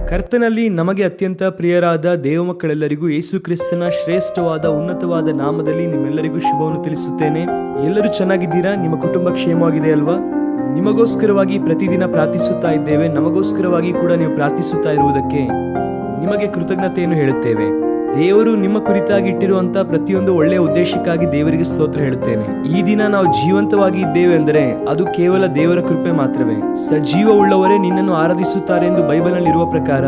ಕರ್ತನಲ್ಲಿ ನಮಗೆ ಅತ್ಯಂತ ಪ್ರಿಯರಾದ ದೇವಮಕ್ಕಳೆಲ್ಲರಿಗೂ ಯೇಸು ಕ್ರಿಸ್ತನ ಶ್ರೇಷ್ಠವಾದ ಉನ್ನತವಾದ ನಾಮದಲ್ಲಿ ನಿಮ್ಮೆಲ್ಲರಿಗೂ ಶುಭವನ್ನು ತಿಳಿಸುತ್ತೇನೆ. ಎಲ್ಲರೂ ಚೆನ್ನಾಗಿದ್ದೀರಾ? ನಿಮ್ಮ ಕುಟುಂಬ ಕ್ಷೇಮವಾಗಿದೆ ಅಲ್ವಾ? ನಿಮಗೋಸ್ಕರವಾಗಿ ಪ್ರತಿದಿನ ಪ್ರಾರ್ಥಿಸುತ್ತಾ ಇದ್ದೇವೆ. ನಮಗೋಸ್ಕರವಾಗಿ ಕೂಡ ನೀವು ಪ್ರಾರ್ಥಿಸುತ್ತಾ ಇರುವುದಕ್ಕೆ ನಿಮಗೆ ಕೃತಜ್ಞತೆಯನ್ನು ಹೇಳುತ್ತೇವೆ. ದೇವರು ನಿಮ್ಮ ಕುರಿತಾಗಿ ಇಟ್ಟಿರುವಂತಹ ಪ್ರತಿಯೊಂದು ಒಳ್ಳೆಯ ಉದ್ದೇಶಕ್ಕಾಗಿ ದೇವರಿಗೆ ಸ್ತೋತ್ರ ಹೇಳುತ್ತೇನೆ. ಈ ದಿನ ನಾವು ಜೀವಂತವಾಗಿ ಇದ್ದೇವೆ ಅಂದರೆ ಅದು ಕೇವಲ ದೇವರ ಕೃಪೆ ಮಾತ್ರವೇ. ಸಜೀವವುಳ್ಳವರೇ ನಿನ್ನನ್ನು ಆರಾಧಿಸುತ್ತಾರೆ ಎಂದು ಬೈಬಲ್ನಲ್ಲಿ ಇರುವ ಪ್ರಕಾರ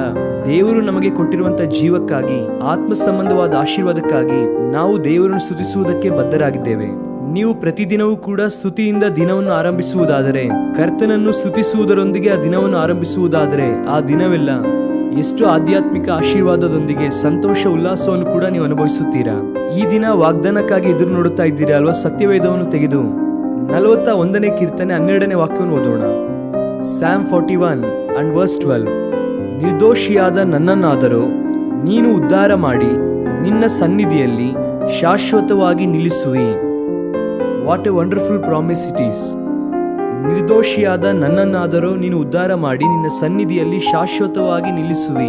ದೇವರು ನಮಗೆ ಕೊಟ್ಟಿರುವಂತಹ ಜೀವಕ್ಕಾಗಿ, ಆತ್ಮ ಸಂಬಂಧವಾದ ಆಶೀರ್ವಾದಕ್ಕಾಗಿ ನಾವು ದೇವರನ್ನು ಸ್ತುತಿಸುವುದಕ್ಕೆ ಬದ್ಧರಾಗಿದ್ದೇವೆ. ನೀವು ಪ್ರತಿದಿನವೂ ಕೂಡ ಸ್ತುತಿಯಿಂದ ದಿನವನ್ನು ಆರಂಭಿಸುವುದಾದರೆ, ಕರ್ತನನ್ನು ಸ್ತುತಿಸುವುದರೊಂದಿಗೆ ಆ ದಿನವನ್ನು ಆರಂಭಿಸುವುದಾದರೆ ಆ ದಿನವೆಲ್ಲ ಎಷ್ಟು ಆಧ್ಯಾತ್ಮಿಕ ಆಶೀರ್ವಾದದೊಂದಿಗೆ ಸಂತೋಷ ಉಲ್ಲಾಸವನ್ನು ಕೂಡ ನೀವು ಅನುಭವಿಸುತ್ತೀರಾ. ಈ ದಿನ ವಾಗ್ದಾನಕ್ಕಾಗಿ ಎದುರು ನೋಡುತ್ತಾ ಇದ್ದೀರಾ ಅಲ್ವಾ? ಸತ್ಯವೇದವನ್ನು ತೆಗೆದು 41ನೇ ಕೀರ್ತನೆ 12ನೇ ವಾಕ್ಯವನ್ನು ಓದೋಣ. Psalm 41 and verse 12. ನಿರ್ದೋಷಿಯಾದ ನನ್ನನ್ನಾದರೂ ನೀನು ಉದ್ಧಾರ ಮಾಡಿ ನಿನ್ನ ಸನ್ನಿಧಿಯಲ್ಲಿ ಶಾಶ್ವತವಾಗಿ ನಿಲ್ಲಿಸುವಿ. What a wonderful promise it is. ನಿರ್ದೋಷಿಯಾದ ನನ್ನನ್ನಾದರೂ ನೀನು ಉದ್ಧಾರ ಮಾಡಿ ನಿನ್ನ ಸನ್ನಿಧಿಯಲ್ಲಿ ಶಾಶ್ವತವಾಗಿ ನಿಲ್ಲಿಸುವಿ.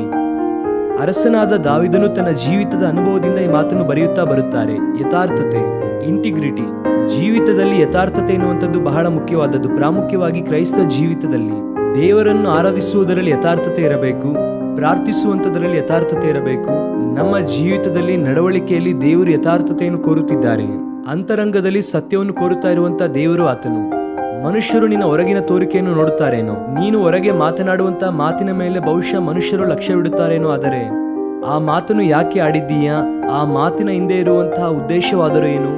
ಅರಸನಾದ ದಾವಿದನು ತನ್ನ ಜೀವಿತದ ಅನುಭವದಿಂದ ಈ ಮಾತನ್ನು ಬರೆಯುತ್ತಾ ಬರುತ್ತಾರೆ. ಯಥಾರ್ಥತೆ, ಇಂಟಿಗ್ರಿಟಿ. ಜೀವಿತದಲ್ಲಿ ಯಥಾರ್ಥತೆ ಎನ್ನುವಂಥದ್ದು ಬಹಳ ಮುಖ್ಯವಾದದ್ದು. ಪ್ರಾಮುಖ್ಯವಾಗಿ ಕ್ರೈಸ್ತ ಜೀವಿತದಲ್ಲಿ ದೇವರನ್ನು ಆರಾಧಿಸುವುದರಲ್ಲಿ ಯಥಾರ್ಥತೆ ಇರಬೇಕು, ಪ್ರಾರ್ಥಿಸುವಂಥದ್ರಲ್ಲಿ ಯಥಾರ್ಥತೆ ಇರಬೇಕು. ನಮ್ಮ ಜೀವಿತದಲ್ಲಿ ನಡವಳಿಕೆಯಲ್ಲಿ ದೇವರು ಯಥಾರ್ಥತೆಯನ್ನು ಕೋರುತ್ತಿದ್ದಾರೆ. ಅಂತರಂಗದಲ್ಲಿ ಸತ್ಯವನ್ನು ಕೋರುತ್ತಾ ಇರುವಂತಹ ದೇವರು ಆತನು. ಮನುಷ್ಯರು ನಿನ್ನ ಹೊರಗಿನ ತೋರಿಕೆಯನ್ನು ನೋಡುತ್ತಾರೇನೋ, ನೀನು ಹೊರಗೆ ಮಾತನಾಡುವಂತಹ ಮಾತಿನ ಮೇಲೆ ಬಹುಶಃ ಮನುಷ್ಯರು ಲಕ್ಷ್ಯವಿಡುತ್ತಾರೇನೋ. ಆದರೆ ಆ ಮಾತನ್ನು ಯಾಕೆ ಆಡಿದ್ದೀಯಾ? ಆ ಮಾತಿನ ಹಿಂದೆ ಇರುವಂತಹ ಉದ್ದೇಶವಾದರೂ ಏನು?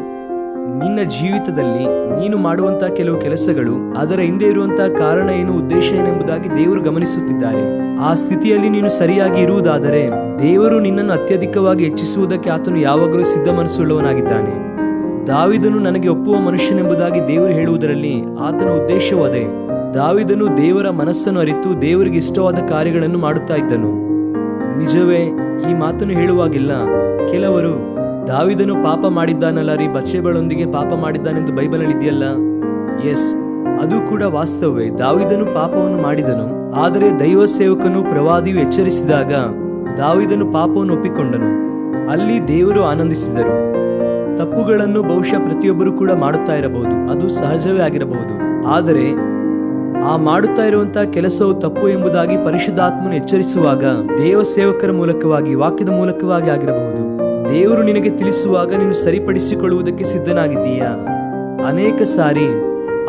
ನಿನ್ನ ಜೀವಿತದಲ್ಲಿ ನೀನು ಮಾಡುವಂತಹ ಕೆಲವು ಕೆಲಸಗಳು, ಅದರ ಹಿಂದೆ ಇರುವಂತಹ ಕಾರಣ ಏನು, ಉದ್ದೇಶ ಏನೆಂಬುದಾಗಿ ದೇವರು ಗಮನಿಸುತ್ತಿದ್ದಾರೆ. ಆ ಸ್ಥಿತಿಯಲ್ಲಿ ನೀನು ಸರಿಯಾಗಿ ಇರುವುದಾದರೆ ದೇವರು ನಿನ್ನನ್ನು ಅತ್ಯಧಿಕವಾಗಿ ಹೆಚ್ಚಿಸುವುದಕ್ಕೆ ಆತನು ಯಾವಾಗಲೂ ಸಿದ್ಧ ಮನಸ್ಸುಳ್ಳವನಾಗಿದ್ದಾನೆ. ದಾವಿದನು ನನಗೆ ಒಪ್ಪುವ ಮನುಷ್ಯನೆಂಬುದಾಗಿ ದೇವರು ಹೇಳುವುದರಲ್ಲಿ ಆತನ ಉದ್ದೇಶವೂ ಅದೇ. ದಾವಿದನು ದೇವರ ಮನಸ್ಸನ್ನು ಅರಿತು ದೇವರಿಗೆ ಇಷ್ಟವಾದ ಕಾರ್ಯಗಳನ್ನು ಮಾಡುತ್ತಾ ಇದ್ದನು. ನಿಜವೇ? ಈ ಮಾತನ್ನು ಹೇಳುವಾಗಿಲ್ಲ ಕೆಲವರು ದಾವಿದನು ಪಾಪ ಮಾಡಿದ್ದಾನಲ್ಲ ರೀ, ಬತ್ಷೆಬಳೊಂದಿಗೆ ಪಾಪ ಮಾಡಿದ್ದಾನೆಂದು ಬೈಬಲ್ನಲ್ಲಿ ಇದೆಯಲ್ಲ. ಎಸ್, ಅದು ಕೂಡ ವಾಸ್ತವವೇ. ದಾವಿದನು ಪಾಪವನ್ನು ಮಾಡಿದನು. ಆದರೆ ದೈವ ಸೇವಕನು ಪ್ರವಾದಿಯು ಎಚ್ಚರಿಸಿದಾಗ ದಾವಿದನು ಪಾಪವನ್ನು ಒಪ್ಪಿಕೊಂಡನು. ಅಲ್ಲಿ ದೇವರು ಆನಂದಿಸಿದರು. ತಪ್ಪುಗಳನ್ನು ಬಹುಶಃ ಪ್ರತಿಯೊಬ್ಬರು ಕೂಡ ಮಾಡುತ್ತಾ ಇರಬಹುದು, ಅದು ಸಹಜವೇ ಆಗಿರಬಹುದು. ಆದರೆ ಆ ಮಾಡುತ್ತಾ ಇರುವಂತಹ ಕೆಲಸವು ತಪ್ಪು ಎಂಬುದಾಗಿ ಪರಿಶುದ್ಧಾತ್ಮನು ಎಚ್ಚರಿಸುವಾಗ ದೇವ ಸೇವಕರ ಮೂಲಕವಾಗಿ, ವಾಕ್ಯದ ಮೂಲಕವಾಗಿ ಆಗಿರಬಹುದು. ದೇವರು ನಿನಗೆ ತಿಳಿಸುವಾಗ ನೀನು ಸರಿಪಡಿಸಿಕೊಳ್ಳುವುದಕ್ಕೆ ಸಿದ್ಧನಾಗಿದ್ದೀಯಾ? ಅನೇಕ ಸಾರಿ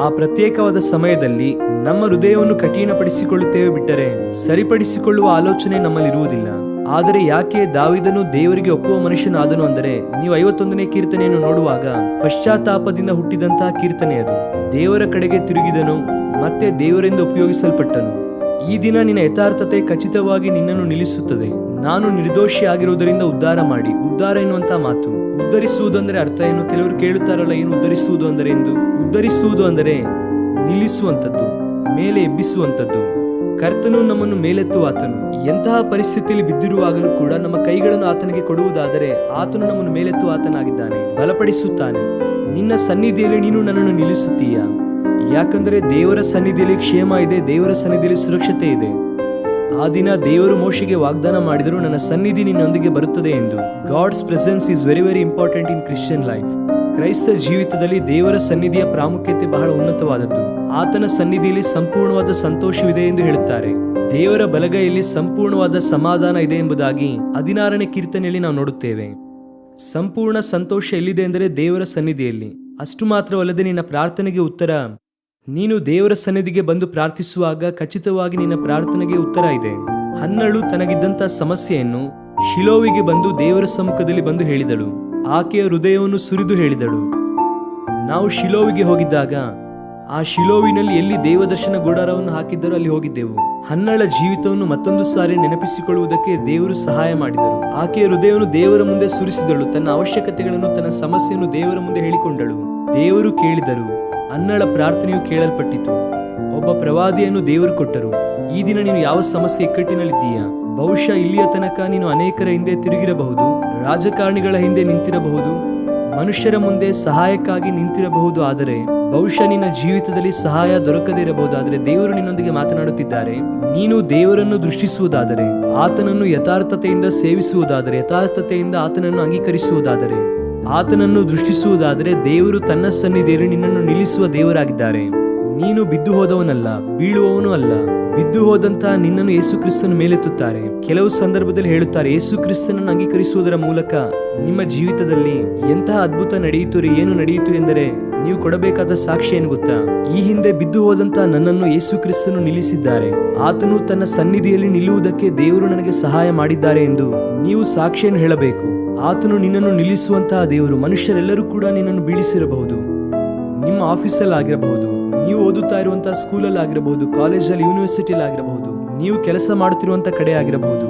ಆ ಪ್ರತ್ಯೇಕವಾದ ಸಮಯದಲ್ಲಿ ನಮ್ಮ ಹೃದಯವನ್ನು ಕಠಿಣಪಡಿಸಿಕೊಳ್ಳುತ್ತೇವೆ ಬಿಟ್ಟರೆ ಸರಿಪಡಿಸಿಕೊಳ್ಳುವ ಆಲೋಚನೆ ನಮ್ಮಲ್ಲಿರುವುದಿಲ್ಲ. ಆದರೆ ಯಾಕೆ ದಾವಿದನು ದೇವರಿಗೆ ಒಪ್ಪುವ ಮನುಷ್ಯನಾದನು ಅಂದರೆ, ನೀವು 51ನೇ ಕೀರ್ತನೆಯನ್ನು ನೋಡುವಾಗ ಪಶ್ಚಾತ್ತಾಪದಿಂದ ಹುಟ್ಟಿದಂತಹ ಕೀರ್ತನೆ ಅದು. ದೇವರ ಕಡೆಗೆ ತಿರುಗಿದನು, ಮತ್ತೆ ದೇವರಿಂದ ಉಪಯೋಗಿಸಲ್ಪಟ್ಟನು. ಈ ದಿನ ನಿನ್ನ ಯಥಾರ್ಥತೆ ಖಚಿತವಾಗಿ ನಿನ್ನನ್ನು ನಿಲ್ಲಿಸುತ್ತದೆ. ನಾನು ನಿರ್ದೋಷಿ ಆಗಿರುವುದರಿಂದ ಉದ್ಧಾರ ಮಾಡಿ. ಉದ್ಧಾರ ಎನ್ನುವಂತಹ ಮಾತು, ಉದ್ಧರಿಸುವುದು ಅಂದರೆ ಅರ್ಥ ಏನು? ಕೆಲವರು ಕೇಳುತ್ತಾರಲ್ಲ, ಏನು ಉದ್ಧರಿಸುವುದು ಅಂದರೆ ಎಂದು. ಉದ್ಧರಿಸುವುದು ಅಂದರೆ ನಿಲ್ಲಿಸುವಂಥದ್ದು, ಮೇಲೆ ಎಬ್ಬಿಸುವಂಥದ್ದು. ಕರ್ತನು ನಮ್ಮನ್ನು ಮೇಲೆತ್ತುವ ಆತನು. ಎಂತಹ ಪರಿಸ್ಥಿತಿಯಲ್ಲಿ ಬಿದ್ದಿರುವಾಗಲೂ ಕೂಡ ನಮ್ಮ ಕೈಗಳನ್ನು ಆತನಿಗೆ ಕೊಡುವುದಾದರೆ ಆತನು ನಮ್ಮನ್ನು ಮೇಲೆತ್ತುವ ಆತನಾಗಿದ್ದಾನೆ, ಬಲಪಡಿಸುತ್ತಾನೆ. ನಿನ್ನ ಸನ್ನಿಧಿಯಲ್ಲಿ ನೀನು ನನ್ನನ್ನು ನಿಲ್ಲಿಸುತ್ತೀಯಾ? ಯಾಕಂದರೆ ದೇವರ ಸನ್ನಿಧಿಯಲ್ಲಿ ಕ್ಷೇಮ ಇದೆ, ದೇವರ ಸನ್ನಿಧಿಯಲ್ಲಿ ಸುರಕ್ಷತೆ ಇದೆ. ಆ ದಿನ ದೇವರು ಮೋಶೆಗೆ ವಾಗ್ದಾನ ಮಾಡಿದರು, ನನ್ನ ಸನ್ನಿಧಿ ನಿನ್ನೊಂದಿಗೆ ಬರುತ್ತದೆ ಎಂದು. God's presence is very very important in Christian life. ಕ್ರೈಸ್ತ ಜೀವಿತದಲ್ಲಿ ದೇವರ ಸನ್ನಿಧಿಯ ಪ್ರಾಮುಖ್ಯತೆ ಬಹಳ ಉನ್ನತವಾದದ್ದು. ಆತನ ಸನ್ನಿಧಿಯಲ್ಲಿ ಸಂಪೂರ್ಣವಾದ ಸಂತೋಷವಿದೆ ಎಂದು ಹೇಳುತ್ತಾರೆ. ದೇವರ ಬಲಗೈಯಲ್ಲಿ ಸಂಪೂರ್ಣವಾದ ಸಮಾಧಾನ ಇದೆ ಎಂಬುದಾಗಿ 16ನೇ ಕೀರ್ತನೆಯಲ್ಲಿ ನಾವು ನೋಡುತ್ತೇವೆ. ಸಂಪೂರ್ಣ ಸಂತೋಷ ಎಲ್ಲಿದೆ ಎಂದರೆ ದೇವರ ಸನ್ನಿಧಿಯಲ್ಲಿ. ಅಷ್ಟು ಮಾತ್ರವಲ್ಲದೆ ನಿನ್ನ ಪ್ರಾರ್ಥನೆಗೆ ಉತ್ತರ, ನೀನು ದೇವರ ಸನ್ನಿಧಿಗೆ ಬಂದು ಪ್ರಾರ್ಥಿಸುವಾಗ ಖಚಿತವಾಗಿ ನಿನ್ನ ಪ್ರಾರ್ಥನೆಗೆ ಉತ್ತರ ಇದೆ. ಹನ್ನಳು ತನಗಿದ್ದಂತಹ ಸಮಸ್ಯೆಯನ್ನು ಶಿಲೋವಿಗೆ ಬಂದು ದೇವರ ಸಮ್ಮುಖದಲ್ಲಿ ಬಂದು ಹೇಳಿದಳು. ಆಕೆಯ ಹೃದಯವನ್ನು ಸುರಿದು ಹೇಳಿದಳು. ನಾವು ಶಿಲೋವಿಗೆ ಹೋಗಿದ್ದಾಗ ಆ ಶಿಲೋವಿನಲ್ಲಿ ಎಲ್ಲಿ ದೇವದರ್ಶನ ಗುಡಾರವನ್ನು ಹಾಕಿದ್ದರೂ ಅಲ್ಲಿ ಹೋಗಿದ್ದೆವು. ಹನ್ನಳ ಜೀವಿತವನ್ನು ಮತ್ತೊಂದು ಸಾರಿ ನೆನಪಿಸಿಕೊಳ್ಳುವುದಕ್ಕೆ ದೇವರು ಸಹಾಯ ಮಾಡಿದರು. ಆಕೆಯ ಹೃದಯವನ್ನು ದೇವರ ಮುಂದೆ ಸುರಿಸಿದಳು. ತನ್ನ ಅವಶ್ಯಕತೆಗಳನ್ನು, ತನ್ನ ಸಮಸ್ಯೆಯನ್ನು ದೇವರ ಮುಂದೆ ಹೇಳಿಕೊಂಡಳು. ದೇವರು ಕೇಳಿದರು. ಹನ್ನಳ ಪ್ರಾರ್ಥನೆಯು ಕೇಳಲ್ಪಟ್ಟಿತು. ಒಬ್ಬ ಪ್ರವಾದಿಯನ್ನು ದೇವರು ಕೊಟ್ಟರು. ಈ ದಿನ ನೀನು ಯಾವ ಸಮಸ್ಯೆ ಇಕ್ಕಟ್ಟಿನಲ್ಲಿದ್ದೀಯಾ? ಬಹುಶಃ ಇಲ್ಲಿಯ ತನಕ ನೀನು ಅನೇಕರ ಹಿಂದೆ ತಿರುಗಿರಬಹುದು, ರಾಜಕಾರಣಿಗಳ ಹಿಂದೆ ನಿಂತಿರಬಹುದು, ಮನುಷ್ಯರ ಮುಂದೆ ಸಹಾಯಕ್ಕಾಗಿ ನಿಂತಿರಬಹುದು. ಆದರೆ ಬಹುಶಃ ನಿನ್ನ ಜೀವಿತದಲ್ಲಿ ಸಹಾಯ ದೊರಕದೇ ಇರಬಹುದು. ಆದರೆ ದೇವರು ನಿನ್ನೊಂದಿಗೆ ಮಾತನಾಡುತ್ತಿದ್ದಾರೆ. ನೀನು ದೇವರನ್ನು ದೃಷ್ಟಿಸುವುದಾದರೆ, ಆತನನ್ನು ಯಥಾರ್ಥತೆಯಿಂದ ಸೇವಿಸುವುದಾದರೆ, ಯಥಾರ್ಥತೆಯಿಂದ ಆತನನ್ನು ಅಂಗೀಕರಿಸುವುದಾದರೆ, ಆತನನ್ನು ದೃಷ್ಟಿಸುವುದಾದರೆ, ದೇವರು ತನ್ನ ಸನ್ನಿಧಿಯಲ್ಲಿ ನಿನ್ನನ್ನು ನಿಲ್ಲಿಸುವ ದೇವರಾಗಿದ್ದಾರೆ. ನೀನು ಬಿದ್ದು ಹೋದವನಲ್ಲ, ಬೀಳುವವನು ಅಲ್ಲ. ಬಿದ್ದು ಹೋದಂತಹ ನಿನ್ನನ್ನು ಯೇಸು ಕ್ರಿಸ್ತನ ಮೇಲೆತ್ತುತ್ತಾರೆ. ಕೆಲವು ಸಂದರ್ಭದಲ್ಲಿ ಹೇಳುತ್ತಾರೆ, ಯೇಸು ಕ್ರಿಸ್ತನನ್ನು ಅಂಗೀಕರಿಸುವುದರ ಮೂಲಕ ನಿಮ್ಮ ಜೀವಿತದಲ್ಲಿ ಎಂತಹ ಅದ್ಭುತ ನಡೆಯಿತು ರೀ. ಏನು ನಡೆಯಿತು ಎಂದರೆ, ನೀವು ಕೊಡಬೇಕಾದ ಸಾಕ್ಷಿ ಏನು ಗೊತ್ತಾ? ಈ ಹಿಂದೆ ಬಿದ್ದು ಹೋದಂತಹ ನನ್ನನ್ನು ಯೇಸು ಕ್ರಿಸ್ತನು ನಿಲ್ಲಿಸಿದ್ದಾರೆ. ಆತನು ತನ್ನ ಸನ್ನಿಧಿಯಲ್ಲಿ ನಿಲ್ಲುವುದಕ್ಕೆ ದೇವರು ನನಗೆ ಸಹಾಯ ಮಾಡಿದ್ದಾರೆ ಎಂದು ನೀವು ಸಾಕ್ಷಿಯನ್ನು ಹೇಳಬೇಕು. ಆತನು ನಿನ್ನನ್ನು ನಿಲ್ಲಿಸುವಂತಹ ದೇವರು. ಮನುಷ್ಯರೆಲ್ಲರೂ ಕೂಡ ನಿನ್ನನ್ನು ಬೀಳಿಸಿರಬಹುದು. ನಿಮ್ಮ ಆಫೀಸಲ್ಲಿ ಆಗಿರಬಹುದು, ನೀವು ಓದುತ್ತಾ ಇರುವಂತಹ ಸ್ಕೂಲಲ್ಲಿ ಆಗಿರಬಹುದು, ಕಾಲೇಜಲ್ಲಿ, ಯೂನಿವರ್ಸಿಟಿಯಲ್ಲಿ ಆಗಿರಬಹುದು, ನೀವು ಕೆಲಸ ಮಾಡುತ್ತಿರುವಂತ ಕಡೆ ಆಗಿರಬಹುದು.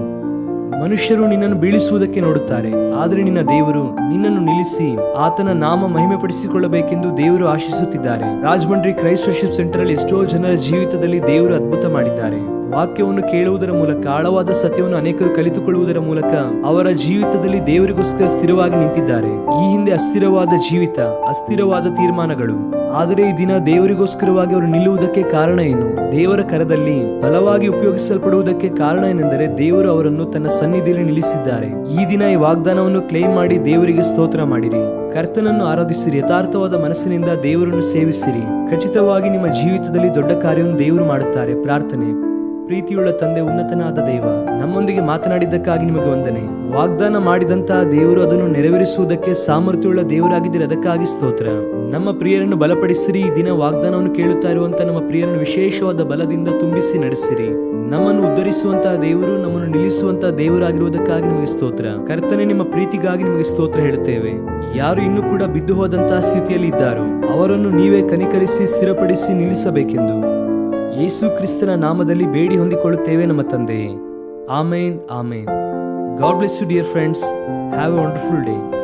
ಮನುಷ್ಯರು ನಿನ್ನನ್ನು ಬೀಳಿಸುವುದಕ್ಕೆ ನೋಡುತ್ತಾರೆ. ಆದರೆ ನಿನ್ನ ದೇವರು ನಿನ್ನನ್ನು ನಿಲ್ಲಿಸಿ ಆತನ ನಾಮ ಮಹಿಮೆ ಪಡಿಸಿಕೊಳ್ಳಬೇಕೆಂದು ದೇವರು ಆಶಿಸುತ್ತಿದ್ದಾರೆ. ರಾಜಮಂಡ್ರಿ ಕ್ರೈಸ್ಟ್ ವರ್ಷಿಪ್ ಸೆಂಟರ್ ಅಲ್ಲಿ ಎಷ್ಟೋ ಜನರ ಜೀವಿತದಲ್ಲಿ ದೇವರು ಅದ್ಭುತ ಮಾಡಿದ್ದಾರೆ. ವಾಕ್ಯವನ್ನು ಕೇಳುವುದರ ಮೂಲಕ, ಆಳವಾದ ಸತ್ಯವನ್ನು ಅನೇಕರು ಕಲಿತುಕೊಳ್ಳುವುದರ ಮೂಲಕ ಅವರ ಜೀವಿತದಲ್ಲಿ ದೇವರಿಗೋಸ್ಕರ ಸ್ಥಿರವಾಗಿ ನಿಂತಿದ್ದಾರೆ. ಈ ಹಿಂದೆ ಅಸ್ಥಿರವಾದ ಜೀವಿತ, ಅಸ್ಥಿರವಾದ ತೀರ್ಮಾನಗಳು. ಆದರೆ ಈ ದಿನ ದೇವರಿಗೋಸ್ಕರವಾಗಿ ಅವರು ನಿಲ್ಲುವುದಕ್ಕೆ ಕಾರಣ ಏನು? ದೇವರ ಕರದಲ್ಲಿ ಬಲವಾಗಿ ಉಪಯೋಗಿಸಲ್ಪಡುವುದಕ್ಕೆ ಕಾರಣ ಏನೆಂದರೆ, ದೇವರು ಅವರನ್ನು ತನ್ನ ಸನ್ನಿಧಿಯಲ್ಲಿ ನಿಲ್ಲಿಸಿದ್ದಾರೆ. ಈ ದಿನ ಈ ವಾಗ್ದಾನವನ್ನು ಕ್ಲೇಮ್ ಮಾಡಿ ದೇವರಿಗೆ ಸ್ತೋತ್ರ ಮಾಡಿರಿ. ಕರ್ತನನ್ನು ಆರಾಧಿಸಿರಿ. ಯಥಾರ್ಥವಾದ ಮನಸ್ಸಿನಿಂದ ದೇವರನ್ನು ಸೇವಿಸಿರಿ. ಖಚಿತವಾಗಿ ನಿಮ್ಮ ಜೀವಿತದಲ್ಲಿ ದೊಡ್ಡ ಕಾರ್ಯವನ್ನು ದೇವರು ಮಾಡುತ್ತಾರೆ. ಪ್ರಾರ್ಥನೆ. ಪ್ರೀತಿಯುಳ್ಳ ತಂದೆ, ಉನ್ನತನಾದ ದೇವ, ನಮ್ಮೊಂದಿಗೆ ಮಾತನಾಡಿದ್ದಕ್ಕಾಗಿ ನಿಮಗೆ ವಂದನೆ. ವಾಗ್ದಾನ ಮಾಡಿದಂತಹ ದೇವರು ಅದನ್ನು ನೆರವೇರಿಸುವುದಕ್ಕೆ ಸಾಮರ್ಥ್ಯವುಳ್ಳ ದೇವರಾಗಿದ್ದರೆ ಅದಕ್ಕಾಗಿ ಸ್ತೋತ್ರ. ನಮ್ಮ ಪ್ರಿಯರನ್ನು ಬಲಪಡಿಸಿರಿ. ಈ ದಿನ ವಾಗ್ದಾನವನ್ನು ಕೇಳುತ್ತಾ ಇರುವಂತಹ ನಮ್ಮ ಪ್ರಿಯರನ್ನು ವಿಶೇಷವಾದ ಬಲದಿಂದ ತುಂಬಿಸಿ ನಡೆಸಿರಿ. ನಮ್ಮನ್ನು ಉದ್ಧರಿಸುವಂತಹ ದೇವರು, ನಮ್ಮನ್ನು ನಿಲ್ಲಿಸುವಂತಹ ದೇವರಾಗಿರುವುದಕ್ಕಾಗಿ ನಿಮಗೆ ಸ್ತೋತ್ರ. ಕರ್ತನೆ, ನಿಮ್ಮ ಪ್ರೀತಿಗಾಗಿ ನಿಮಗೆ ಸ್ತೋತ್ರ ಹೇಳುತ್ತೇವೆ. ಯಾರು ಇನ್ನೂ ಕೂಡ ಬಿದ್ದು ಹೋದಂತಹ ಸ್ಥಿತಿಯಲ್ಲಿ ಇದ್ದಾರೋ ಅವರನ್ನು ನೀವೇ ಕನಿಕರಿಸಿ ಸ್ಥಿರಪಡಿಸಿ ನಿಲ್ಲಿಸಬೇಕೆಂದು ಯೇಸು ಕ್ರಿಸ್ತನ ನಾಮದಲ್ಲಿ ಬೇಡಿ ಹೊಂದಿಕೊಳ್ಳುತ್ತೇವೆ ನಮ್ಮ ತಂದೆಯೇ. ಆಮೇನ್, ಆಮೇನ್. God bless you, dear friends. Have a wonderful day.